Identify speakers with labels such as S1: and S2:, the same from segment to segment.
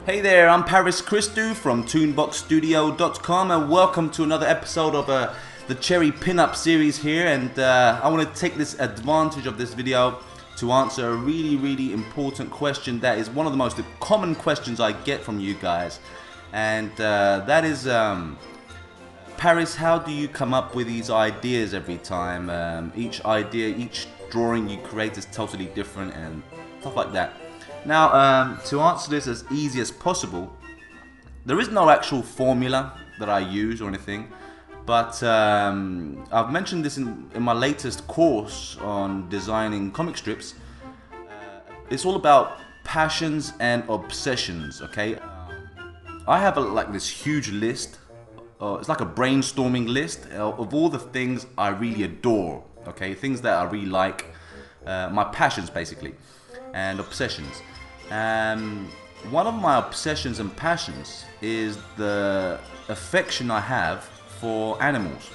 S1: Hey there, I'm Christou from Toonboxstudio.com and welcome to another episode of the Cherry Pinup series here. And I want to take this advantage of this video to answer a really important question that is one of the most common questions I get from you guys. And that is, Paris, how do you come up with these ideas every time? Each idea, each drawing you create is totally different and stuff like that. Now, to answer this as easy as possible, there is no actual formula that I use or anything, but I've mentioned this in my latest course on designing comic strips. It's all about passions and obsessions, okay? I have like this huge list, it's like a brainstorming list of all the things I really adore, okay? Things that I really like, my passions basically, and obsessions. One of my obsessions and passions is the affection I have for animals.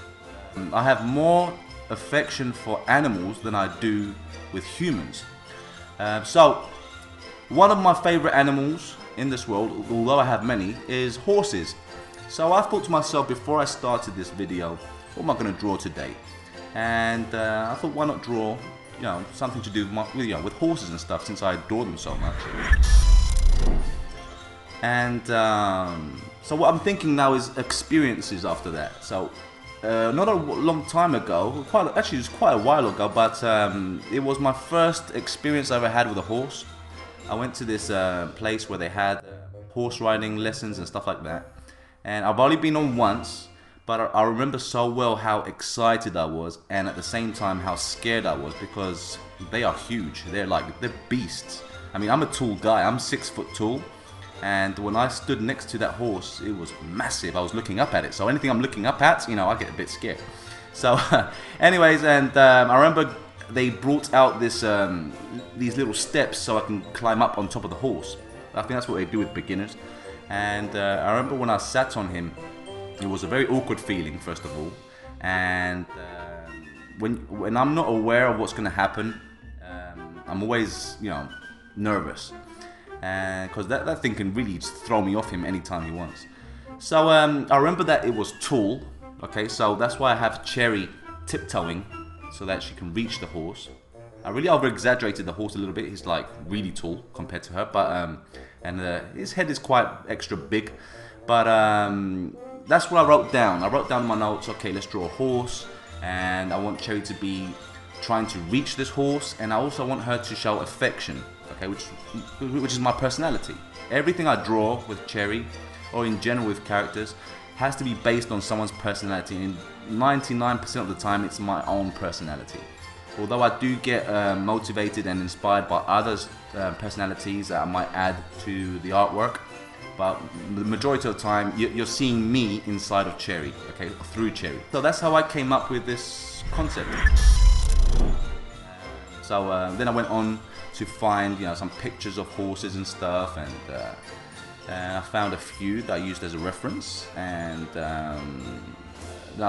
S1: I have more affection for animals than I do with humans. So one of my favorite animals in this world, although I have many, is horses. So I thought to myself before I started this video, what am I going to draw today? And I thought, why not draw something to do with horses and stuff, since I adore them so much. And so what I'm thinking now is experiences after that. So not a long time ago, actually it was quite a while ago, but it was my first experience I ever had with a horse. I went to this place where they had horse riding lessons and stuff like that, and I've only been on once. But I remember so well how excited I was, and at the same time how scared I was, because they are huge. They're beasts. I mean, I'm a tall guy. I'm 6 foot tall, and when I stood next to that horse, it was massive. I was looking up at it, so anything I'm looking up at, I get a bit scared. So, anyways, and I remember they brought out these little steps so I can climb up on top of the horse. I think that's what they do with beginners. And I remember when I sat on him, it was a very awkward feeling, first of all, and when I'm not aware of what's going to happen, I'm always, nervous, because that thing can really just throw me off him anytime he wants. So I remember that it was tall, okay, so that's why I have Cherry tiptoeing, so that she can reach the horse. I really over-exaggerated the horse a little bit. He's like really tall compared to her, but and his head is quite extra big, but that's what I wrote down. I wrote down in my notes, okay, let's draw a horse, and I want Cherry to be trying to reach this horse, and I also want her to show affection, okay, which is my personality. Everything I draw with Cherry, or in general with characters, has to be based on someone's personality, and 99% of the time it's my own personality. Although I do get motivated and inspired by others' personalities that I might add to the artwork, but the majority of the time you're seeing me inside of Cherry, okay, through Cherry. So that's how I came up with this concept. So then I went on to find some pictures of horses and stuff, and I found a few that I used as a reference, and I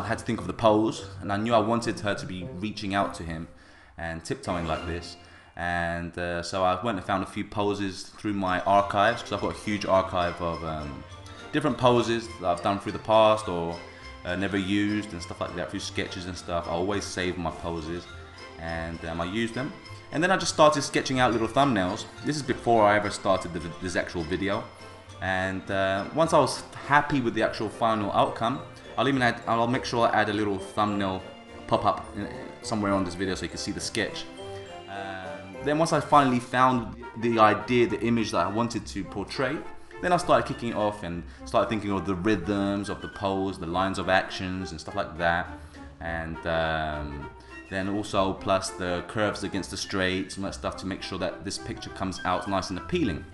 S1: had to think of the pose, and I knew I wanted her to be reaching out to him and tiptoeing like this. And so I went and found a few poses through my archives, because I've got a huge archive of different poses that I've done through the past or never used and stuff like that, through sketches and stuff. I always save my poses, and I use them. And then I just started sketching out little thumbnails. This is before I ever started this actual video. And once I was happy with the actual final outcome, I'll make sure I add a little thumbnail pop-up somewhere on this video so you can see the sketch. Then once I finally found the idea, the image that I wanted to portray, then I started kicking it off and started thinking of the rhythms of the pose, the lines of actions and stuff like that. And then also plus the curves against the straights and that stuff, to make sure that this picture comes out nice and appealing.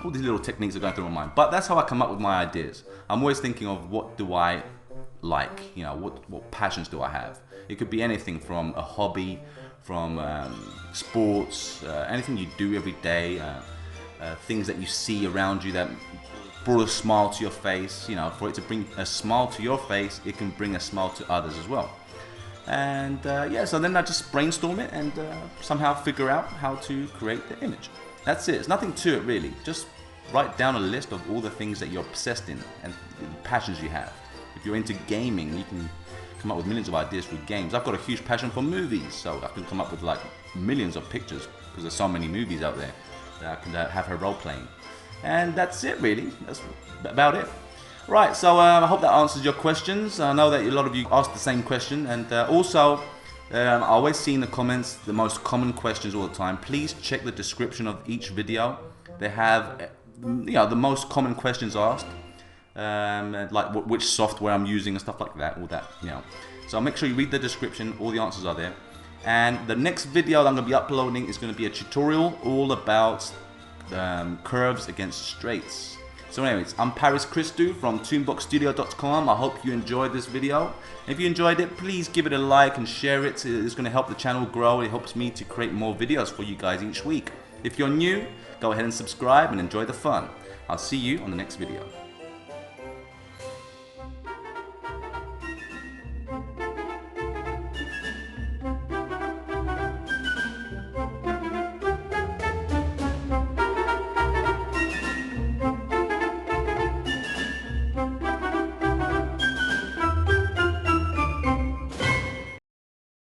S1: All these little techniques are going through my mind. But that's how I come up with my ideas. I'm always thinking of what do I like, what passions do I have. It could be anything from a hobby, from sports, anything you do every day, things that you see around you that brought a smile to your face. For it to bring a smile to your face, it can bring a smile to others as well. And yeah, so then I just brainstorm it and somehow figure out how to create the image. That's it. There's nothing to it really. Just write down a list of all the things that you're obsessed in and the passions you have. If you're into gaming, you can come up with millions of ideas through games. I've got a huge passion for movies, so I can come up with like millions of pictures because there's so many movies out there that I can have her role playing. And that's it really, that's about it. Right, so I hope that answers your questions. I know that a lot of you asked the same question, and also I always see in the comments the most common questions all the time. Please check the description of each video. They have the most common questions asked, like which software I'm using and stuff like that, all that, So make sure you read the description, all the answers are there. And the next video that I'm going to be uploading is going to be a tutorial all about curves against straights. So anyways, I'm Christou from Toonboxstudio.com. I hope you enjoyed this video. If you enjoyed it, please give it a like and share it. It's going to help the channel grow. It helps me to create more videos for you guys each week. If you're new, go ahead and subscribe and enjoy the fun. I'll see you on the next video.